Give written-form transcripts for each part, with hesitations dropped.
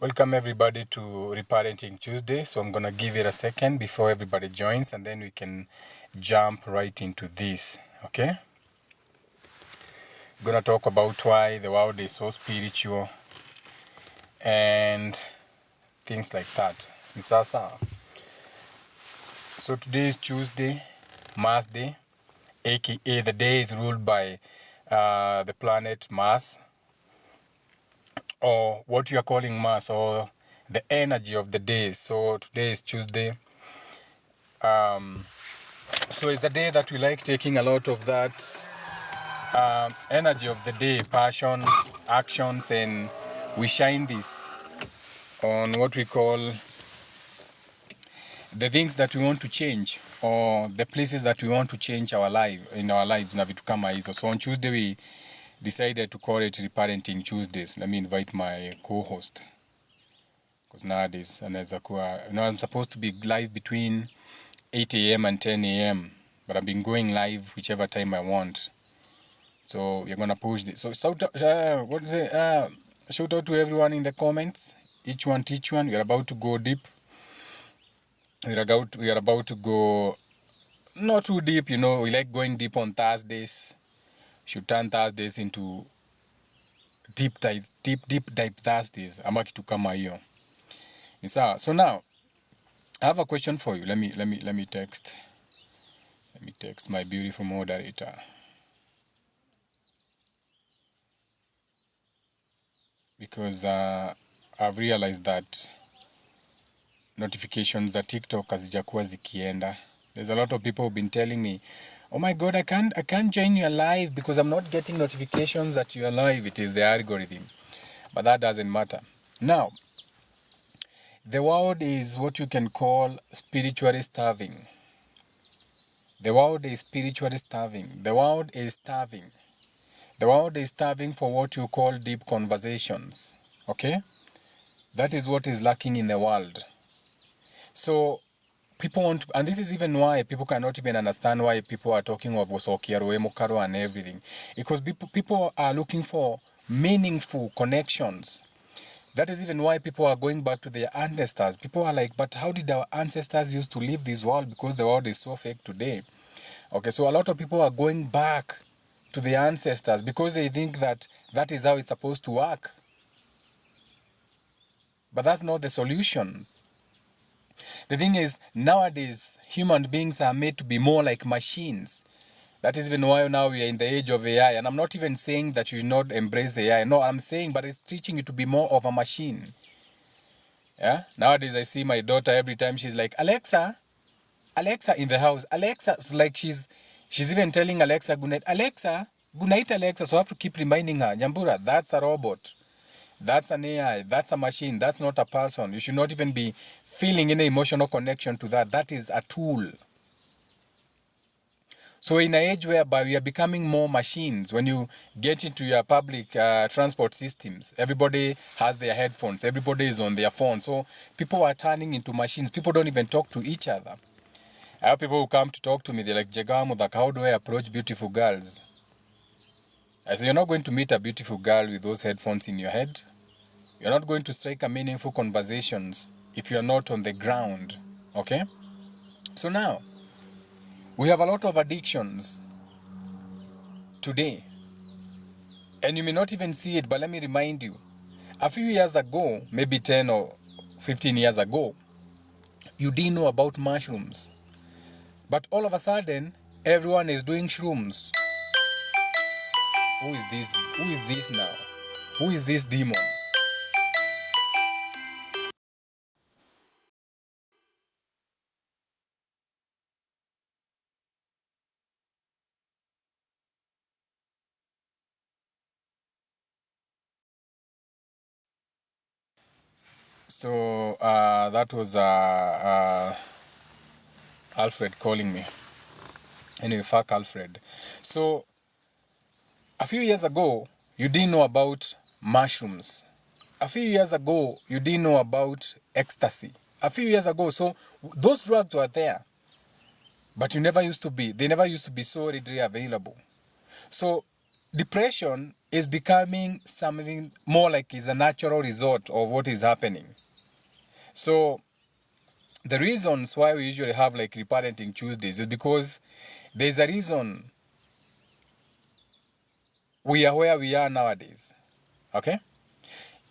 Welcome everybody to Reparenting Tuesday. So I'm gonna give it a second before everybody joins, and then we can jump right into this. Okay? I'm gonna talk about why the world is so spiritual and things like that. Sasa. So today is Tuesday, Mars Day, aka the day is ruled by the planet Mars, or what you are calling Mars, or the energy of the day. So today is Tuesday. So it's a day that we like taking a lot of that energy of the day, passion, actions, and we shine this on what we call the things that we want to change, or the places that we want to change in our lives na vitu kama hizo. So on Tuesday we decided to call it Reparenting Tuesdays. Let me invite my co-host, because nowadays anaweza kuwa, I'm supposed to be live between 8 a.m. and 10 a.m. but I've been going live whichever time I want. So you're gonna push this. So shout out to everyone in the comments. Each one. We are about to go deep. We are about to go not too deep. We like going deep on Thursdays. Should turn Thursdays into deep dive Thursdays. Ama kitu kama hiyo. So now I have a question for you. Let me text my beautiful moderator. Because I've realized that notifications za TikTok hazijakuwa zikienda. There's a lot of people who've been telling me, oh my God, I can't join your live because I'm not getting notifications that you're live. It is the algorithm. But that doesn't matter. Now, the world is what you can call spiritually starving. The world is spiritually starving. The world is starving. The world is starving for what you call deep conversations. Okay? That is what is lacking in the world. So people want, and this is even why people cannot even understand why people are talking of Osokiaro, Emokaro and everything. Because people are looking for meaningful connections. That is even why people are going back to their ancestors. People are like, but how did our ancestors used to live this world? Because the world is so fake today. Okay, so a lot of people are going back to their ancestors because they think that that is how it's supposed to work. But that's not the solution. The thing is, nowadays, human beings are made to be more like machines. That is even why now we are in the age of AI. And I'm not even saying that you should not embrace AI. No, I'm saying, but it's teaching you to be more of a machine. Yeah? Nowadays, I see my daughter every time she's like, Alexa in the house. Alexa, it's like she's even telling Alexa, good night. Alexa, good night, Alexa. So I have to keep reminding her, Nyambura, that's a robot. That's an AI. That's a machine. That's not a person. You should not even be feeling any emotional connection to that. That is a tool. So in an age whereby we are becoming more machines, when you get into your public transport systems, everybody has their headphones. Everybody is on their phone. So people are turning into machines. People don't even talk to each other. I have people who come to talk to me. They're like, Jagamu, like, how do I approach beautiful girls? I say, you're not going to meet a beautiful girl with those headphones in your head. You're not going to strike a meaningful conversations if you're not on the ground, okay? So now, we have a lot of addictions today. And you may not even see it, but let me remind you. A few years ago, maybe 10 or 15 years ago, you didn't know about mushrooms. But all of a sudden, everyone is doing shrooms. Who is this? Who is this now? Who is this demon? So that was Alfred calling me. Anyway, fuck Alfred. So a few years ago, you didn't know about mushrooms. A few years ago, you didn't know about ecstasy. A few years ago, so those drugs were there, but they never used to be so readily available. So depression is becoming something more like is a natural result of what is happening. So the reasons why we usually have like reparenting Tuesdays is because there's a reason we are where we are nowadays. Okay?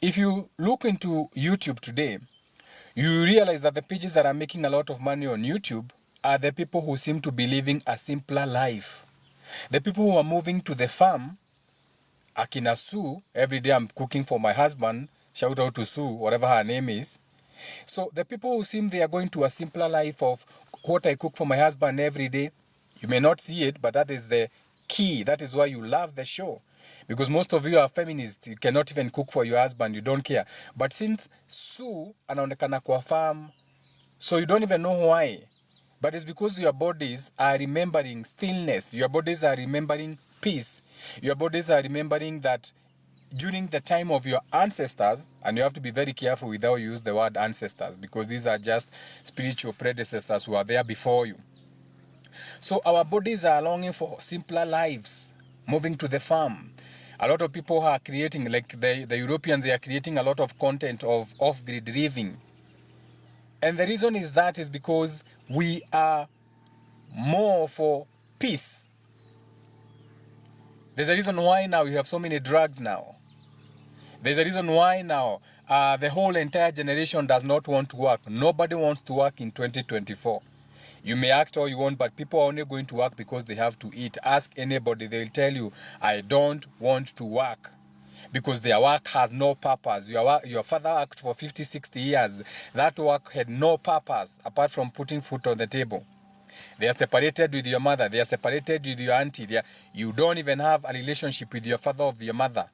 If you look into YouTube today, you realize that the pages that are making a lot of money on YouTube are the people who seem to be living a simpler life. The people who are moving to the farm, Akina Sue, every day I'm cooking for my husband, shout out to Sue, whatever her name is. So the people who seem they are going to a simpler life of what I cook for my husband every day, you may not see it, but that is the key. That is why you love the show. Because most of you are feminists, you cannot even cook for your husband, you don't care. But since Sue anaonekana kwa farm, so you don't even know why. But it's because your bodies are remembering stillness. Your bodies are remembering peace. Your bodies are remembering that during the time of your ancestors, and you have to be very careful with how you use the word ancestors, because these are just spiritual predecessors who are there before you. So our bodies are longing for simpler lives, moving to the farm. A lot of people are creating, like the Europeans, they are creating a lot of content of off-grid living. And the reason is that is because we are more for peace. There's a reason why now we have so many drugs now. There's a reason why now the whole entire generation does not want to work. Nobody wants to work in 2024. You may act all you want, but people are only going to work because they have to eat. Ask anybody, they'll tell you, I don't want to work. Because their work has no purpose. Your father worked for 50, 60 years. That work had no purpose apart from putting food on the table. They are separated with your mother. They are separated with your auntie. You don't even have a relationship with your father or your mother.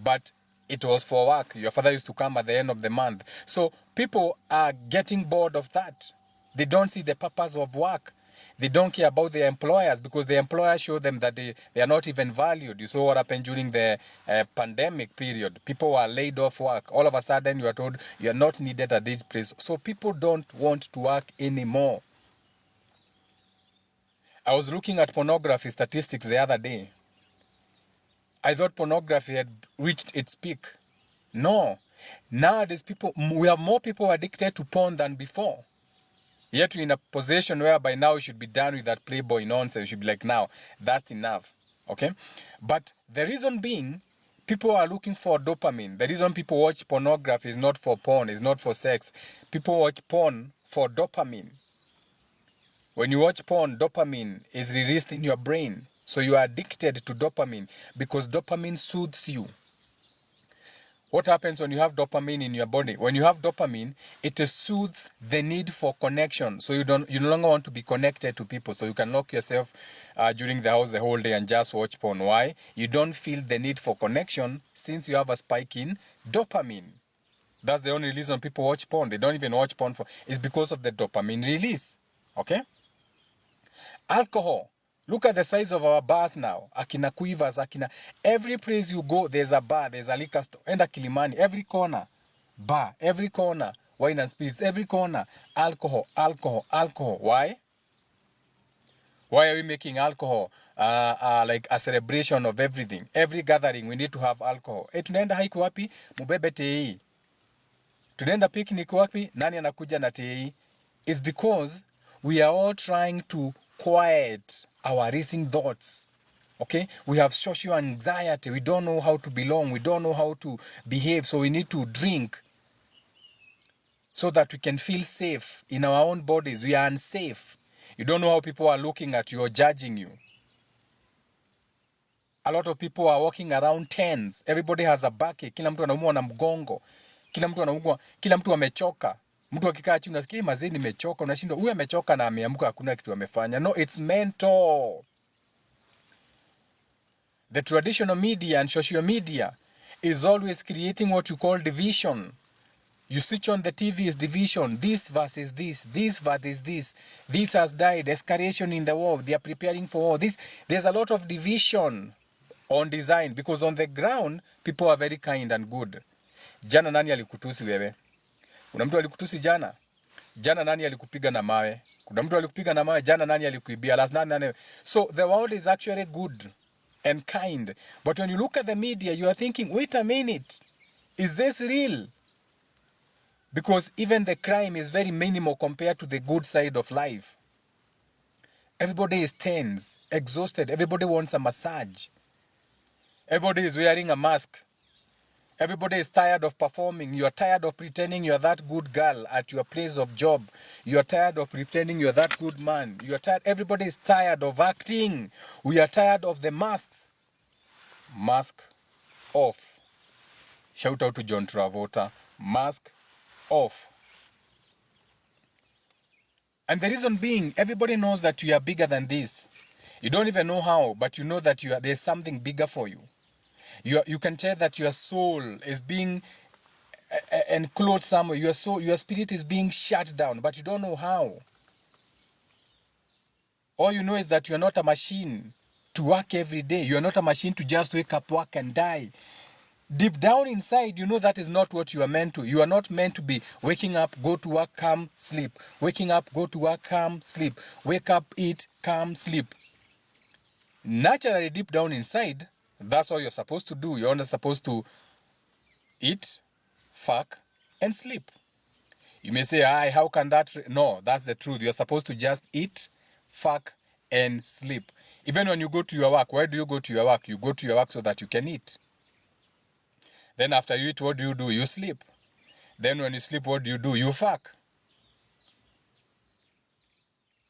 But it was for work. Your father used to come at the end of the month. So people are getting bored of that. They don't see the purpose of work. They don't care about their employers because the employers show them that they are not even valued. You saw what happened during the pandemic period. People were laid off work. All of a sudden, you are told you are not needed at this place. So people don't want to work anymore. I was looking at pornography statistics the other day. I thought pornography had reached its peak. No. Nowadays, we have more people addicted to porn than before. Yet we're in a position whereby now we should be done with that Playboy nonsense. We should be like, now, that's enough. Okay? But the reason being, people are looking for dopamine. The reason people watch pornography is not for porn, it's not for sex. People watch porn for dopamine. When you watch porn, dopamine is released in your brain. So you are addicted to dopamine because dopamine soothes you. What happens when you have dopamine in your body? When you have dopamine, it soothes the need for connection. So you no longer want to be connected to people. So you can lock yourself during the house the whole day and just watch porn. Why? You don't feel the need for connection since you have a spike in dopamine. That's the only reason people watch porn. They don't even watch porn it's because of the dopamine release. Okay? Alcohol. Look at the size of our bars now. Akina Quivers, every place you go, there's a bar, there's a liquor store. Enda Kilimani, every corner, bar, every corner, wine and spirits, every corner, alcohol, alcohol, alcohol. Why? Why are we making alcohol like a celebration of everything? Every gathering, we need to have alcohol. Tunaenda haiku wapi? Mubebe tei. Tunaenda picnic wapi? Nani anakuja na tei? It's because we are all trying to quiet our racing thoughts. Okay? We have social anxiety. We don't know how to belong. We don't know how to behave. So we need to drink so that we can feel safe in our own bodies. We are unsafe. You don't know how people are looking at you or judging you. A lot of people are walking around tens. Everybody has a backache. Kila mtu anaumwa na mgongo. Kila mtu amechoka. Mtu akikaa chini unasikia mazee nimechoka, unashindwa huyu amechoka na ameamka hakuna kitu amefanya. No, it's mental. The traditional media and social media is always creating what you call division. You switch on the TV is division. This versus this. This versus this. This has died. Escalation in the war. They are preparing for war. There's a lot of division on design because on the ground people are very kind and good. Jana nani alikutusi wewe? Kuna mtu alikutusi jana? Jana nani alikupiga na mawe? Kuna mtu alikupiga na mawe? Jana nani alikuibia? Last nani? So the world is actually good. and kind. But when you look at the media, you are thinking, wait a minute, is this real? Because even the crime is very minimal compared to the good side of life. Everybody is tense, exhausted. Everybody wants a massage. Everybody is wearing a mask. Everybody is tired of performing. You are tired of pretending you are that good girl at your place of job. You are tired of pretending you are that good man. You are tired. Everybody is tired of acting. We are tired of the masks. Mask off. Shout out to John Travolta. Mask off. And the reason being, everybody knows that you are bigger than this. You don't even know how, but you know that there's something bigger for you. You can tell that your soul is being enclosed somewhere. Your spirit is being shut down, but you don't know how. All you know is that you're not a machine to work every day. You're not a machine to just wake up, work, and die. Deep down inside, you know that is not what you are meant to. You are not meant to be waking up, go to work, come, sleep. Waking up, go to work, come, sleep. Wake up, eat, come, sleep. Naturally, deep down inside, that's all you're supposed to do. You're not supposed to eat, fuck, and sleep. You may say, how can that... No, that's the truth. You're supposed to just eat, fuck, and sleep. Even when you go to your work, why do you go to your work? You go to your work so that you can eat. Then after you eat, what do? You sleep. Then when you sleep, what do? You fuck.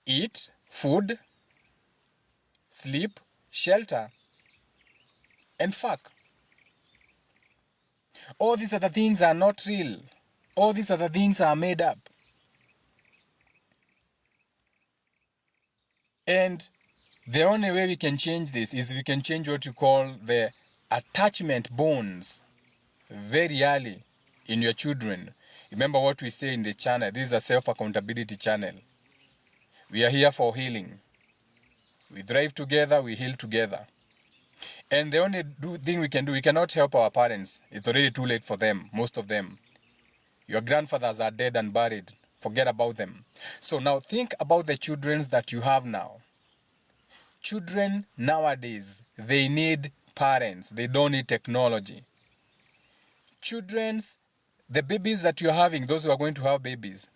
Eat, food, sleep, shelter, and fuck. All these other things are not real. All these other things are made up. And the only way we can change this is we can change what you call the attachment bonds very early in your children. Remember what we say in the channel. This is a self-accountability channel. We are here for healing. We thrive together, we heal together. And the only thing we can do, we cannot help our parents. It's already too late for them, most of them. Your grandfathers are dead and buried. Forget about them. So now think about the children that you have now. Children nowadays, they need parents. They don't need technology. The babies that you're having, those who are going to have babies,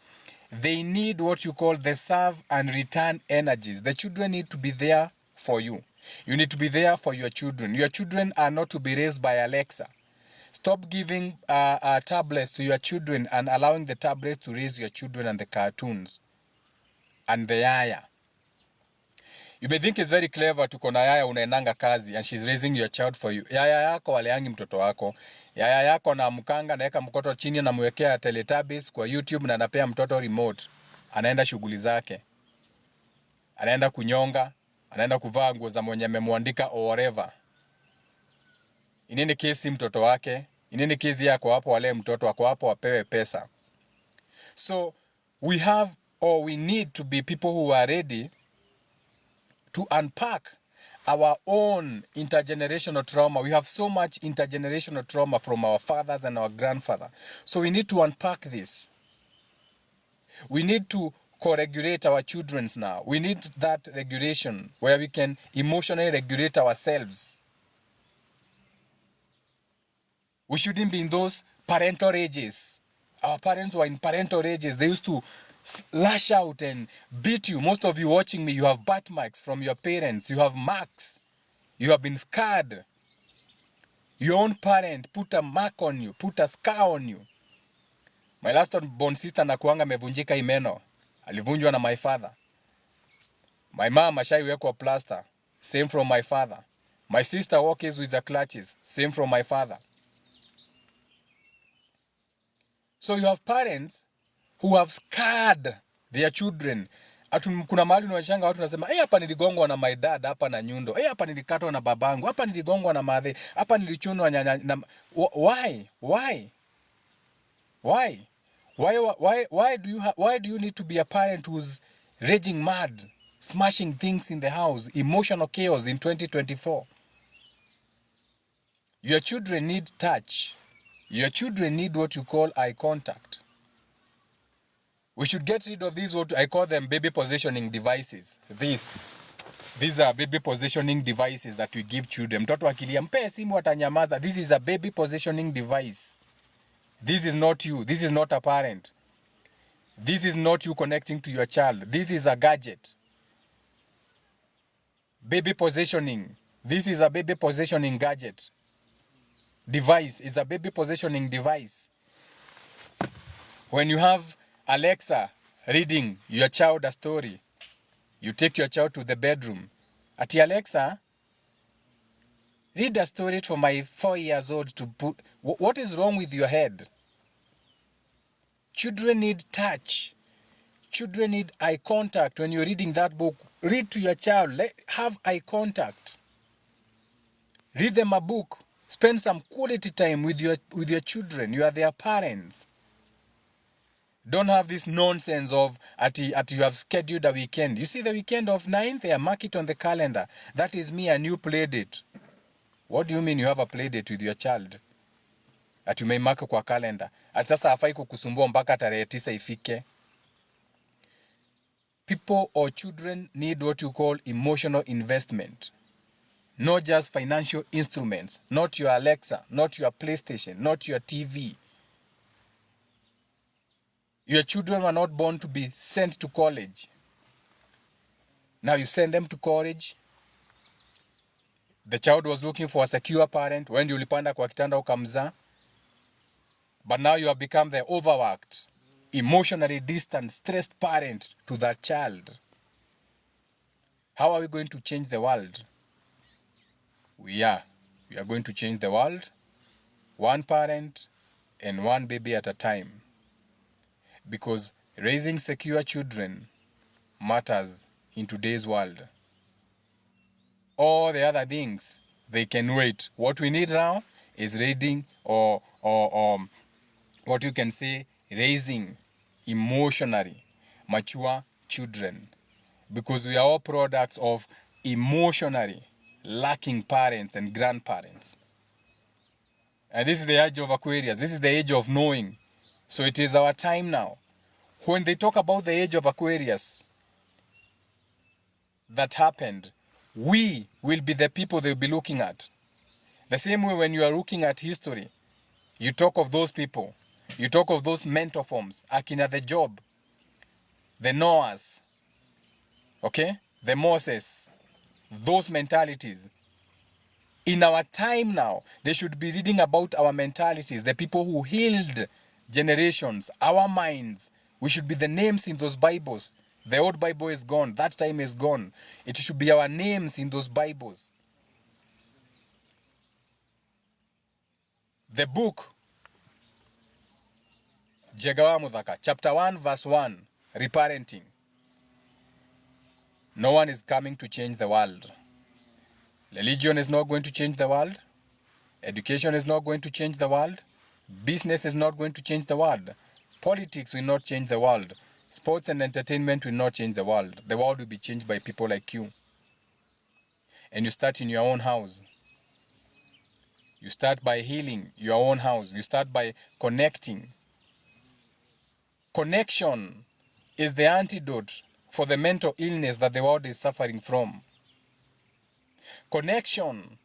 they need what you call the serve and return energies. The children need to be there for you. You need to be there for your children. Your children are not to be raised by Alexa. Stop giving tablets to your children and allowing the tablets to raise your children and the cartoons and the yaya. You may think it's very clever to kona yaya unaenanga kazi and she's raising your child for you. Yaya yako waleangi mtoto wako. Yaya yako na mkanga naeka mkoto chini na mwekea Teletubbies kwa YouTube na anapea mtoto remote. Anaenda shughuli zake. Anaenda kunyonga. Anaenda kuvaa nguo za mwenye amemwandika or whatever. Inini kesi mtoto wake. Inini kesi yako hapo wale mtoto wako hapo wapewe pesa. So we need to be people who are ready to unpack our own intergenerational trauma. We have so much intergenerational trauma from our fathers and our grandfathers. So we need to unpack this. We need to co-regulate our children now. We need that regulation where we can emotionally regulate ourselves. We shouldn't be in those parental ages. Our parents were in parental ages. They used to lash out and beat you. Most of you watching me, you have birth marks from your parents. You have marks. You have been scarred. Your own parent put a mark on you, put a scar on you. My last born sister nakuanga amevunjika imeno. Alivunjwa na my father. My mom ashaiwekwa plaster. Same from my father. My sister walks with the clutches. Same from my father. So you have parents who have scarred their children. Kuna mahali unawashanga watu nasema, hapa niligongwa na my dad, hapa na nyundo. Hapa nilikatwa na babangu, hapa niligongwa na madhe, hapa nilichunwa na... Why? Why do you need to be a parent who's raging mad, smashing things in the house, emotional chaos in 2024? Your children need touch. Your children need what you call eye contact. We should get rid of these, what I call them baby positioning devices. This. These are baby positioning devices that we give children. Mtoto akilia mpe simu atanyamaza. This is a baby positioning device. This is not you. This is not a parent. This is not you connecting to your child. This is a gadget. Baby positioning. This is a baby positioning gadget. Device is a baby positioning device. When you have Alexa reading your child a story, you take your child to the bedroom. Ati Alexa, read a story for my 4 years old to put. What is wrong with your head? Children need touch. Children need eye contact. When you're reading that book, read to your child. Have eye contact. Read them a book. Spend some quality time with your children. You are their parents. Don't have this nonsense of at you have scheduled a weekend. You see the weekend of 9th, they mark it on the calendar. That is me, a new play date. What do you mean you have a play date with your child? Ati umeimaka kwa calendar. Ati sasa hafai kukusumbua mpaka tarehe 9 ifike. People or children need what you call emotional investment. Not just financial instruments. Not your Alexa, not your PlayStation, not your TV. Your children were not born to be sent to college. Now you send them to college. The child was looking for a secure parent. When you ulipanda kwa kitanda ukamzaa. But now you have become the overworked, emotionally distant, stressed parent to that child. How are we going to change the world? We are going to change the world, one parent and one baby at a time. Because raising secure children matters in today's world. All the other things, they can wait. What we need now is raising or what you can say, raising emotionally mature children. Because we are all products of emotionally lacking parents and grandparents. And this is the age of Aquarius. This is the age of knowing. So it is our time now. When they talk about the age of Aquarius that happened, we will be the people they'll be looking at. The same way when you are looking at history, you talk of those people. You talk of those mentor forms. Akina the Job, the Noahs, okay? The Moses, those mentalities. In our time now, they should be reading about our mentalities, the people who healed generations, our minds. We should be the names in those Bibles. The old Bible is gone. That time is gone. It should be our names in those Bibles. The book, Jegawa Mudhaka, chapter 1, verse 1, reparenting. No one is coming to change the world. Religion is not going to change the world. Education is not going to change the world. Business is not going to change the world. Politics will not change the world. Sports and entertainment will not change the world. The world will be changed by people like you. And you start in your own house. You start by healing your own house. You start by connecting. Connection is the antidote for the mental illness that the world is suffering from. Connection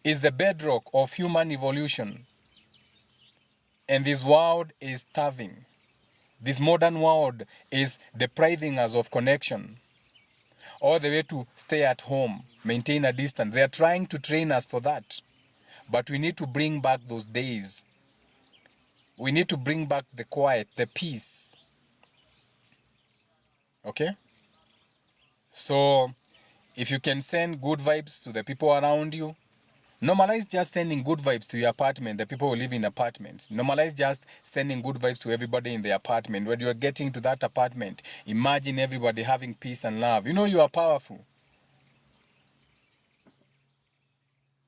is the bedrock of human evolution. And this world is starving. This modern world is depriving us of connection. All the way to stay at home, maintain a distance. They are trying to train us for that. But we need to bring back those days. We need to bring back the quiet, the peace. Okay? So, if you can send good vibes to the people around you, normalize just sending good vibes to your apartment, the people who live in apartments. Normalize just sending good vibes to everybody in the apartment. When you are getting to that apartment, imagine everybody having peace and love. You know you are powerful.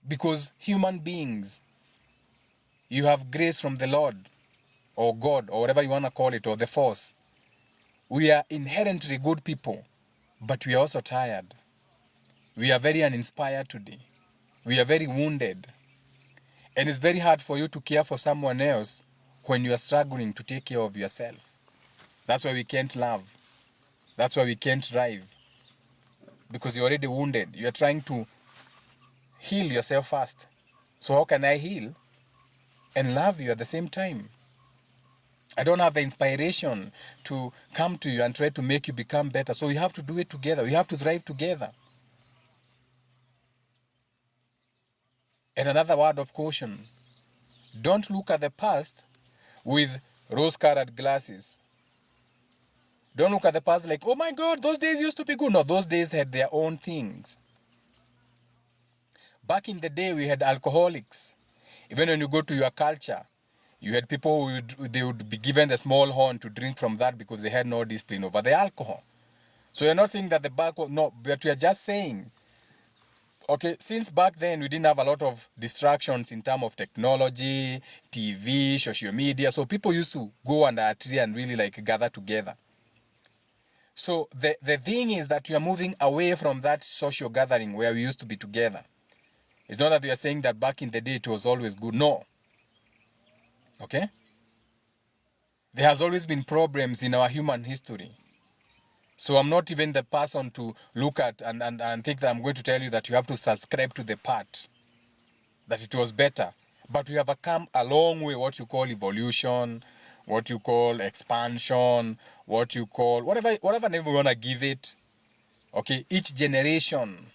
Because human beings, you have grace from the Lord, or God, or whatever you want to call it, or the force. We are inherently good people, but we are also tired. We are very uninspired today. We are very wounded. And it's very hard for you to care for someone else when you are struggling to take care of yourself. That's why we can't love. That's why we can't thrive. because you're already wounded. You're trying to heal yourself first. So how can I heal and love you at the same time? I don't have the inspiration to come to you and try to make you become better. So we have to do it together. We have to thrive together. And another word of caution: don't look at the past with rose-colored glasses. Don't look at the past like, oh my God, those days used to be good. No, those days had their own things. Back in the day, we had alcoholics. Even when you go to your culture, you had people they would be given the small horn to drink from that because they had no discipline over the alcohol. So you're not saying that the back, no, but we are just saying, okay, since back then we didn't have a lot of distractions in terms of technology, TV, social media. So people used to go under a tree and really like gather together. So the thing is that we are moving away from that social gathering where we used to be together. It's not that we are saying that back in the day it was always good. No. Okay? There has always been problems in our human history. So I'm not even the person to look at and think that I'm going to tell you that you have to subscribe to the part that it was better. But we have come a long way, what you call evolution, what you call expansion, what you call, whatever name we want to give it. Okay, each generation.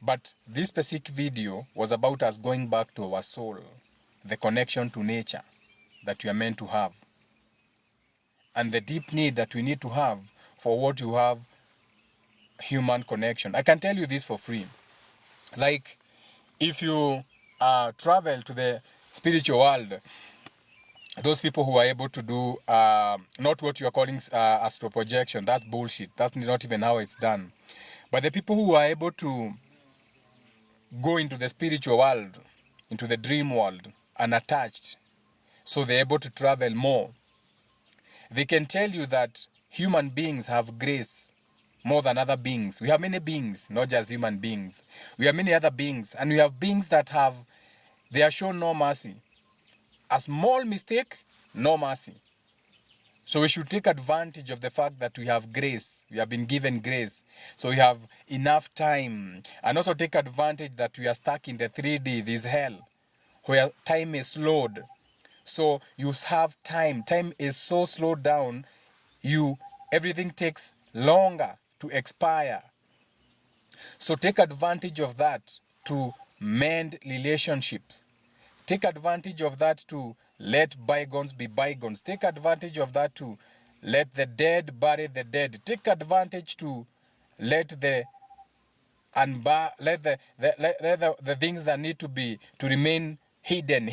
But this specific video was about us going back to our soul, the connection to nature that we are meant to have, and the deep need that we need to have for what you have, human connection. I can tell you this for free. Like, if you travel to the spiritual world, those people who are able to do not what you are calling astral projection, that's bullshit. That's not even how it's done. But the people who are able to go into the spiritual world, into the dream world, unattached, so they're able to travel more, they can tell you that human beings have grace more than other beings. We have many beings, not just human beings. We have many other beings, and we have beings that they are shown no mercy. A small mistake, no mercy. So we should take advantage of the fact that we have grace. We have been given grace. So we have enough time. And also take advantage that we are stuck in the 3D, this hell, where time is slowed. So you have time. Time is so slowed down, everything takes longer to expire. So take advantage of that to mend relationships. Take advantage of that to let bygones be bygones. Take advantage of that to let the dead bury the dead. Take advantage to let the things that need to remain hidden.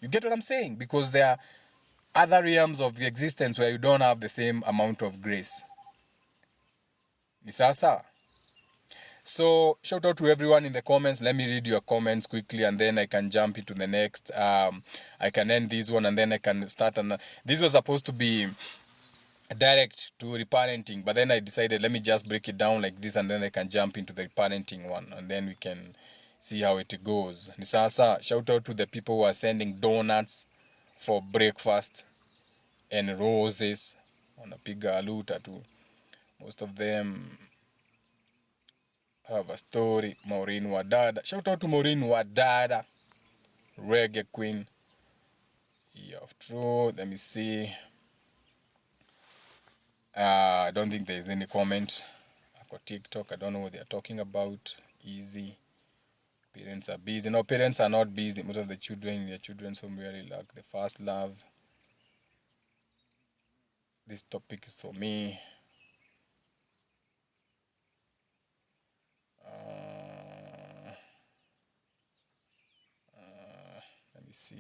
You get what I'm saying? Because there are other realms of existence where you don't have the same amount of grace. Ni sasa. So shout out to everyone in the comments. Let me read your comments quickly and then I can jump into the next. I can end this one and then I can start. This was supposed to be direct to reparenting, but then I decided let me just break it down like this and then I can jump into the reparenting one and then we can see how it goes. Ni sasa. Shout out to the people who are sending donuts for breakfast and roses. Wanapiga aluta tu. Most of them have a story. Maureen Wadada. Shout out to Maureen Wadada. Reggae queen. Yeah, true. Let me see. I don't think there's any comment. I got TikTok. I don't know what they're talking about. Easy. Parents are busy. No, parents are not busy. Most of the children, their children's home really lack the first love. This topic is for me.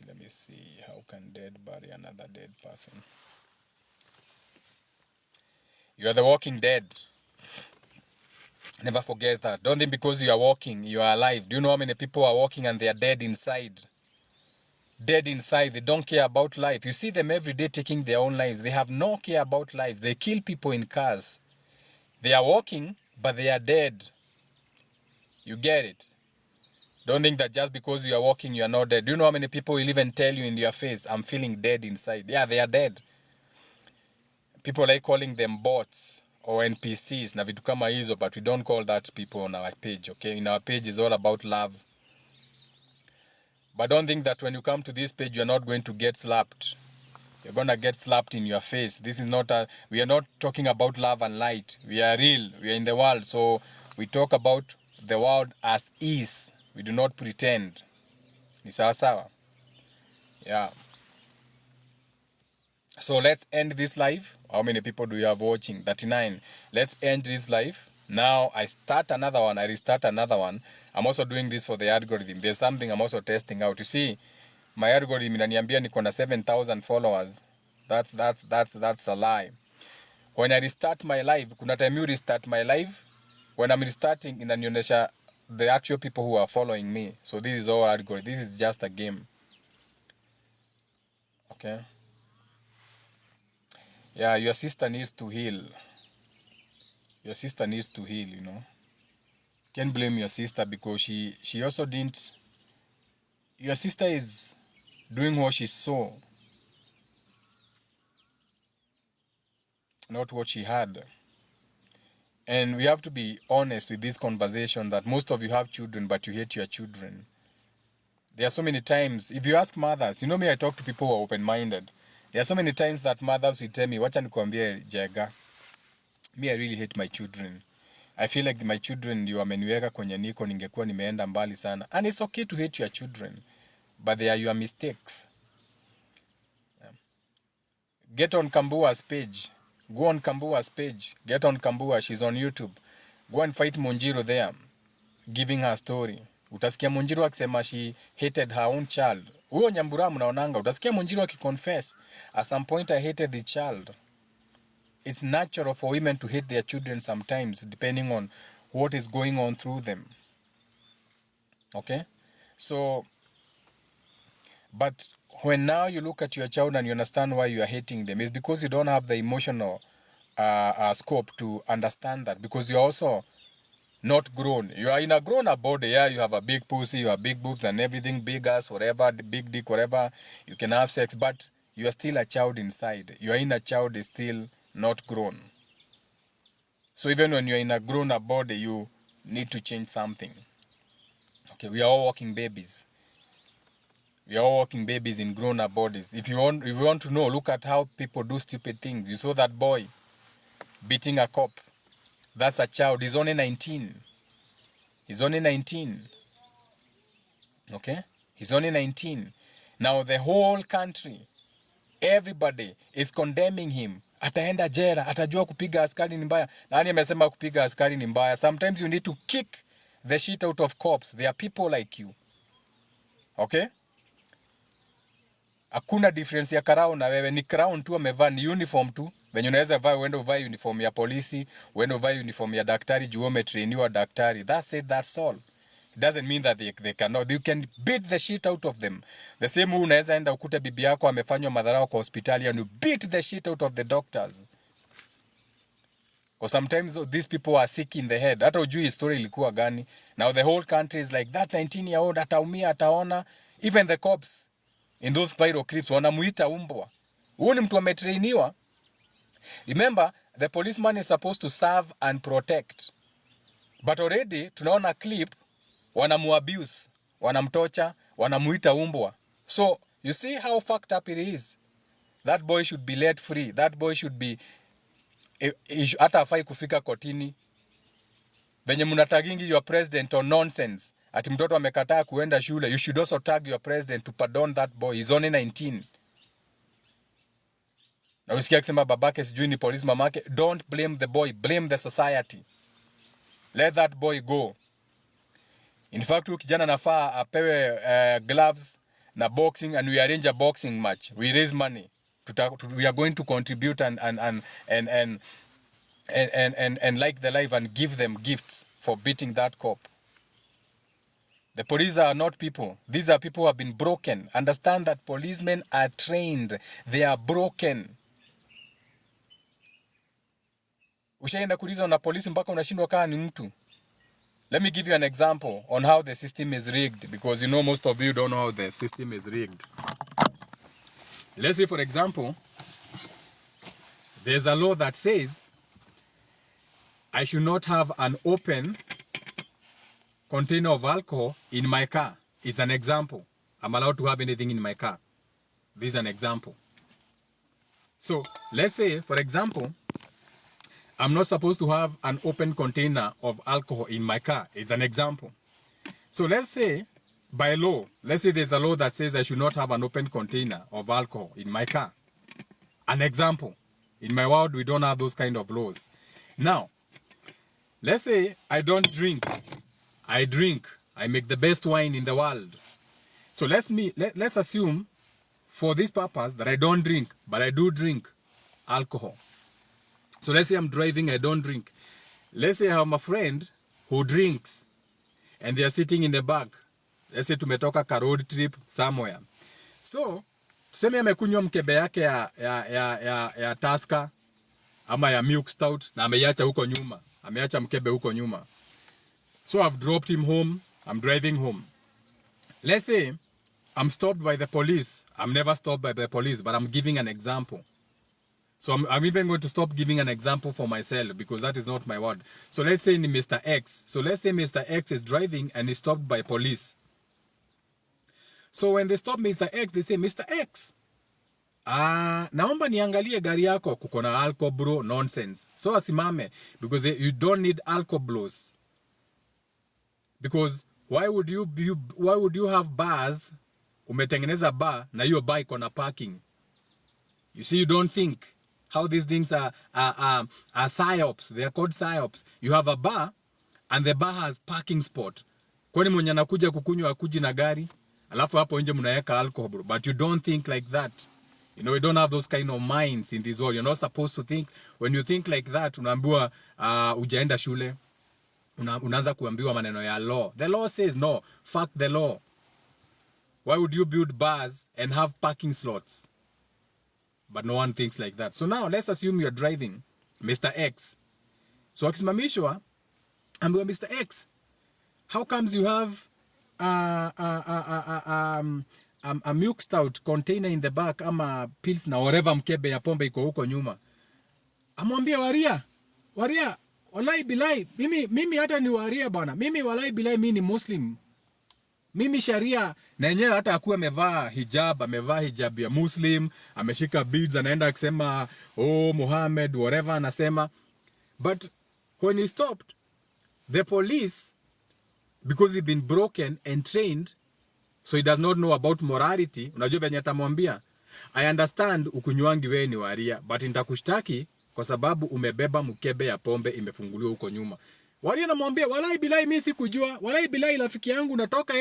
Let me see. How can dead bury another dead person? You are the walking dead. Never forget that. Don't think because you are walking, you are alive. Do you know how many people are walking and they are dead inside? Dead inside. They don't care about life. You see them every day taking their own lives. They have no care about life. They kill people in cars. They are walking, but they are dead. You get it? Don't think that just because you are walking, you are not dead. Do you know how many people will even tell you in your face, I'm feeling dead inside? Yeah, they are dead. People like calling them bots or NPCs na vitu kama hizo, but we don't call that people on our page, okay? In our page is all about love. But don't think that when you come to this page, you're not going to get slapped. You're going to get slapped in your face. This is not we are not talking about love and light. We are real. We are in the world. So we talk about the world as is. We do not pretend. Ni sawa sawa. Yeah. So let's end this live. How many people do you have watching? 39. Let's end this live. Now I start another one. I restart another one. I'm also doing this for the algorithm. There's something I'm also testing out. You see, my algorithm inaniambia niko na 7,000 followers. That's a lie. When I restart my live, kuna time you restart my live. When I'm restarting, inanionyesha the actual people who are following me. So this is all algorithm. This is just a game. Okay. Yeah, your sister needs to heal. Your sister needs to heal, you know. Can't blame your sister because she also didn't. Your sister is doing what she saw, not what she had. And we have to be honest with this conversation that most of you have children, but you hate your children. There are so many times, if you ask mothers, you know me, I talk to people who are open-minded. There are so many times that mothers will tell me, wacha nikuambie Jega, me, I really hate my children. I feel like my children ndio wameniweka kwenye niko, ningekuwa nimeenda mbali sana. And it's okay to hate your children, but they are your mistakes. Get on Kambua's page. Go on Kambua's page. Get on Kambua. She's on YouTube. Go and fight Monjiro there, giving her story. Utasikia Monjiro akisema she hated her own child. Huyo Nyambura mnaonanga. Utasikia Monjiro akiconfess, at some point I hated the child. It's natural for women to hate their children sometimes, depending on what is going on through them. Okay? So, but when now you look at your child and you understand why you are hating them, it's because you don't have the emotional scope to understand that, because you're also not grown. You are in a grown-up body. Yeah, you have a big pussy, you have big boobs and everything, big ass, whatever, big dick, whatever. You can have sex, but you are still a child inside. Your inner child is still not grown. So even when you're in a grown-up body, you need to change something. Okay, we are all walking babies. We are all walking babies in grown-up bodies. If you want to know, look at how people do stupid things. You saw that boy beating a cop. That's a child. He's only 19. He's only 19. Okay? He's only 19. Now the whole country, everybody is condemning him. Ataenda jela, atajua kupiga askari ni mbaya. Nani amesema kupiga askari ni mbaya? Sometimes you need to kick the shit out of cops. They are people like you. Okay? Hakuna difference ya karao na wewe, ni crown tu amevaa, ni uniform tu. Venye unaweza vaa, uende uvae uniform ya polisi, uende uvae uniform ya daktari, juu umetrainiwa daktari. That's it, that's all. It doesn't mean that they cannot. You can beat the shit out of them. The same way unaweza enda ukute bibi yako amefanywa madharau kwa hospitali and you beat the shit out of the doctors. Because sometimes these people are sick in the head. Hata ujui story ilikuwa gani. Now the whole country is like, that 19-year-old ataumia, ataona. Even the cops in those viral clips wanamuita umbwa. Huyu ni mtu ametrainiwa. Remember, the policeman is supposed to serve and protect. But already tunaona clip wanamuabuse, wanamtocha, wanamuita umbwa. So, you see how fucked up it is. That boy should be let free. That boy should be hata afai kufika kotini. Venye munatagingi your president on nonsense. Ati mtoto amekataa kuenda shule. You should also tag your president to pardon that boy. He's only 19. Na usikia kusema babake sijui ni police, mamake. Don't blame the boy. Blame the society. Let that boy go. In fact, kijana nafaa apewe gloves na boxing, and we arrange a boxing match. We raise money. We are going to contribute and like the life and give them gifts for beating that cop. The police are not people. These are people who have been broken. Understand that policemen are trained. They are broken. Ushaenda kuuliza na polisi mpaka unashindwa kaa ni mtu. Let me give you an example on how the system is rigged, because you know most of you don't know how the system is rigged. Let's say, for example, there's a law that says I should not have an open container of alcohol in my car. It's an example. I'm allowed to have anything in my car. This is an example. So let's say, for example, I'm not supposed to have an open container of alcohol in my car. It's an example. So let's say, by law, let's say there's a law that says I should not have an open container of alcohol in my car. An example. In my world, we don't have those kind of laws. Now, let's say I don't drink. I drink. I make the best wine in the world. So let's assume for this purpose that I don't drink, but I do drink alcohol. So let's say I'm driving, I don't drink. Let's say I have a friend who drinks and they are sitting in the back. Let's say tumetoka ka road trip somewhere. So, tuseme amekunywa mkebe yake ya Tusker ama ya Milk Stout na ameiacha huko nyuma. Ameacha mkebe huko nyuma. So I've dropped him home. I'm driving home. Let's say I'm stopped by the police. I'm never stopped by the police, but I'm giving an example. So I'm even going to stop giving an example for myself because that is not my word. So let's say Mr. X. So let's say Mr. X is driving and is stopped by police. So when they stop Mr. X, they say, Mr. X, naomba niangalie gari yako kuko na alcohol bro, nonsense. So asimame because you don't need alcohol bros. Because why would you have bars, umetengeneza bar na hiyo bar iko na parking? You see, you don't think how these things are psyops. They are called psyops. You have a bar and the bar has parking spot. Kwani mwenye anakuja kukunywa akuji na gari, alafu hapo nje mnaweka alcohol bro. But you don't think like that. You know, you don't have those kind of minds in this world. You're not supposed to think. When you think like that, unaambiwa ujaenda shule. Unaanza kuambiwa maneno ya law. The law says no, fuck the law. Why would you build bars and have parking slots? But no one thinks like that. So now let's assume you're driving Mr. X. So akisimamishwa, ambiwa Mr. X, how comes you have a Milk Stout container in the back ama pilsner whatever mkebe ya pombe iko huko nyuma? Amwambia waria, walai bilai, mimi hata ni waria bwana. Mimi walai bilai mimi ni Muslim. Mimi sharia na yenyewe hata akuwa amevaa hijab ya Muslim, ameshika beads anaenda akisema oh Muhammad whatever anasema. But when he stopped, the police, because he'd been broken and trained, so he does not know about morality. Unajua venye atamwambia, I understand ukunywangi wewe ni waria, but nitakushtaki kwa sababu umebeba mkebe ya pombe imefunguliwa huko nyuma. Waria anamwambia, walai bilai mimi sikujua, walai bilai rafiki yangu natoka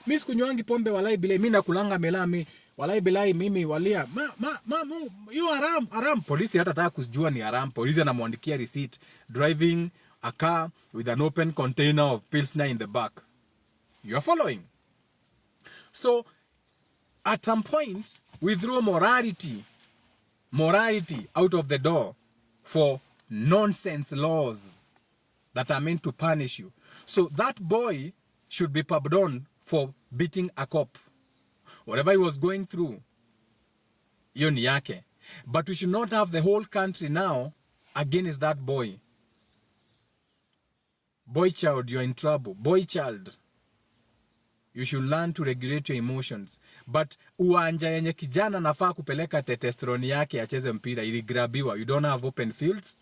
mimi sikunywangi pombe, walai bilai mimi nakulanga melami, walai bilai mimi walia you haram. Polisi hata taka kujua ni haram. Polisi anamwandikia receipt driving a car with an open container of pilsner in the back. You are following? So at some point we throw morality out of the door for nonsense laws that are meant to punish you. So that boy should be pardoned for beating a cop. Whatever he was going through, hiyo ni yake. But we should not have the whole country now against that boy. Boy child, you're in trouble. Boy child, you should learn to regulate your emotions. But uwanja yenye kijana nafaa kupeleka testosterone yake acheze mpira iligrabiwa. You don't have open fields.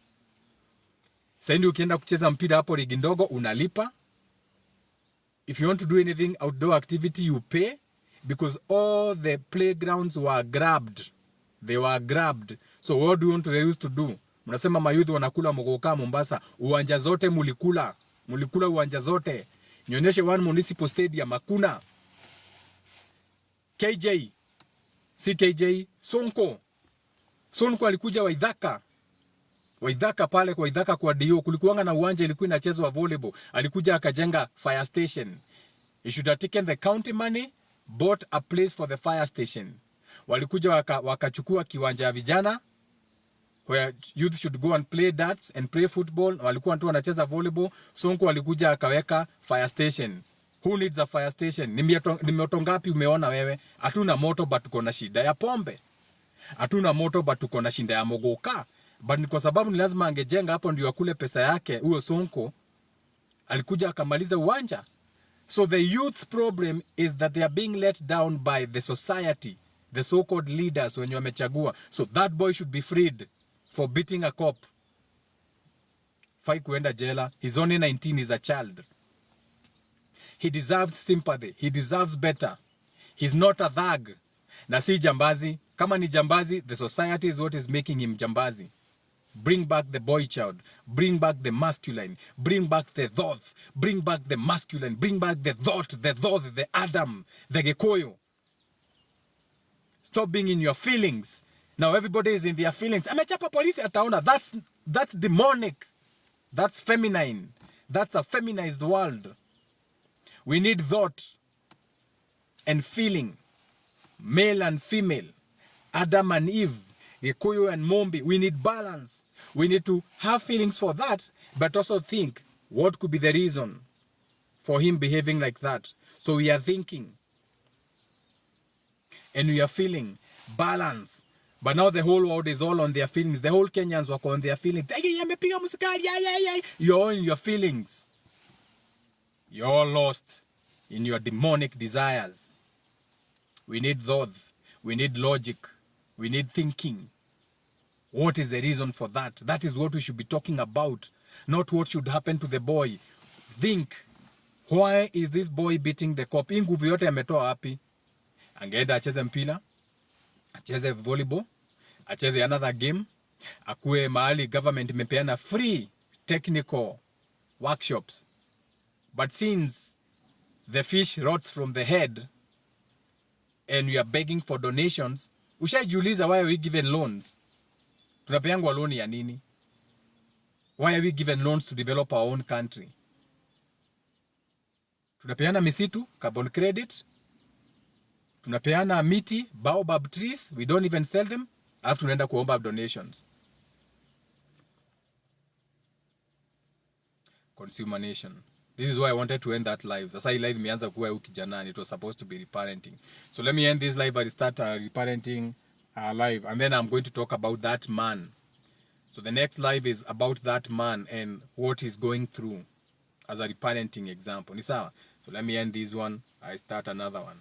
Sasa ukienda kucheza mpira hapo ligi ndogo unalipa. If you want to do anything outdoor activity you pay, because all the playgrounds were grabbed. They were grabbed. So what do you want the youth to do? Mnasema mayouth wanakula mogoka Mombasa. Uwanja zote mulikula uwanja zote. Nionyeshe one municipal stadium hakuna. KJ, CKJ, Sonko alikuja Waidhaka pale kwa Waidhaka kwa Dio. Kulikuwanga na uwanja ilikuwa inachezwa volleyball. Alikuja akajenga fire station. He should have taken the county money, bought a place for the fire station. Walikuja wakachukua kiwanja ya vijana where youth should go and play darts and play football. Walikuwa tu wanacheza volleyball. Sonko alikuja akaweka fire station. Who needs a fire station? Ni moto ngapi umeona wewe? Hatuna moto but tuko na shida ya pombe. Hatuna moto but tuko na shida ya mogoka. But ni kwa sababu ni lazima angejenga hapo ndio akule pesa yake, huyo Sonko alikuja akamaliza uwanja. So the youth's problem is that they are being let down by the society, the so-called leaders wenye wamechagua. So that boy should be freed for beating a cop. Fai kuenda jela. He's only 19, he's a child. He deserves sympathy. He deserves better. He's not a thug. Na si jambazi. Kama ni jambazi, the society is what is making him jambazi. Bring back the boy child. Bring back the masculine. Bring back the thoth. Bring back the masculine. Bring back the thoth, the Adam, the Gekoyo. Stop being in your feelings. Now everybody is in their feelings. Amechapa polisi ataona. That's demonic. That's feminine. That's a feminized world. We need thought and feeling. Male and female. Adam and Eve. Gikuyu and Mombi. We need balance. We need to have feelings for that, but also think what could be the reason for him behaving like that. So we are thinking and we are feeling balance. But now the whole world is all on their feelings. The whole Kenyans work on their feelings. You're all in your feelings. You're all lost in your demonic desires. We need thought. We need logic. We need thinking. What is the reason for that? That is what we should be talking about. Not what should happen to the boy. Think. Why is this boy beating the cop? Hii nguvu yote ametoa wapi? Angeenda acheze mpira, acheze volleyball, acheze another game, akue mahali government imepeana free technical workshops. But since the fish rots from the head and we are begging for donations, ushajiuliza why are we given loans? Tunapeangwa loan ya nini? Why are we given loans to develop our own country? Tunapeana misitu, carbon credit. Tunapeana miti, baobab trees, we don't even sell them. Alafu tunaenda kuomba donations. Consumer nation. This is why I wanted to end that live. Sasa hii live imeanza kuwa huyu kijana, it was supposed to be reparenting. So let me end this live and start reparenting live. And then I'm going to talk about that man. So the next live is about that man and what he's going through as a reparenting example. Ni sawa? So let me end this one. I start another one.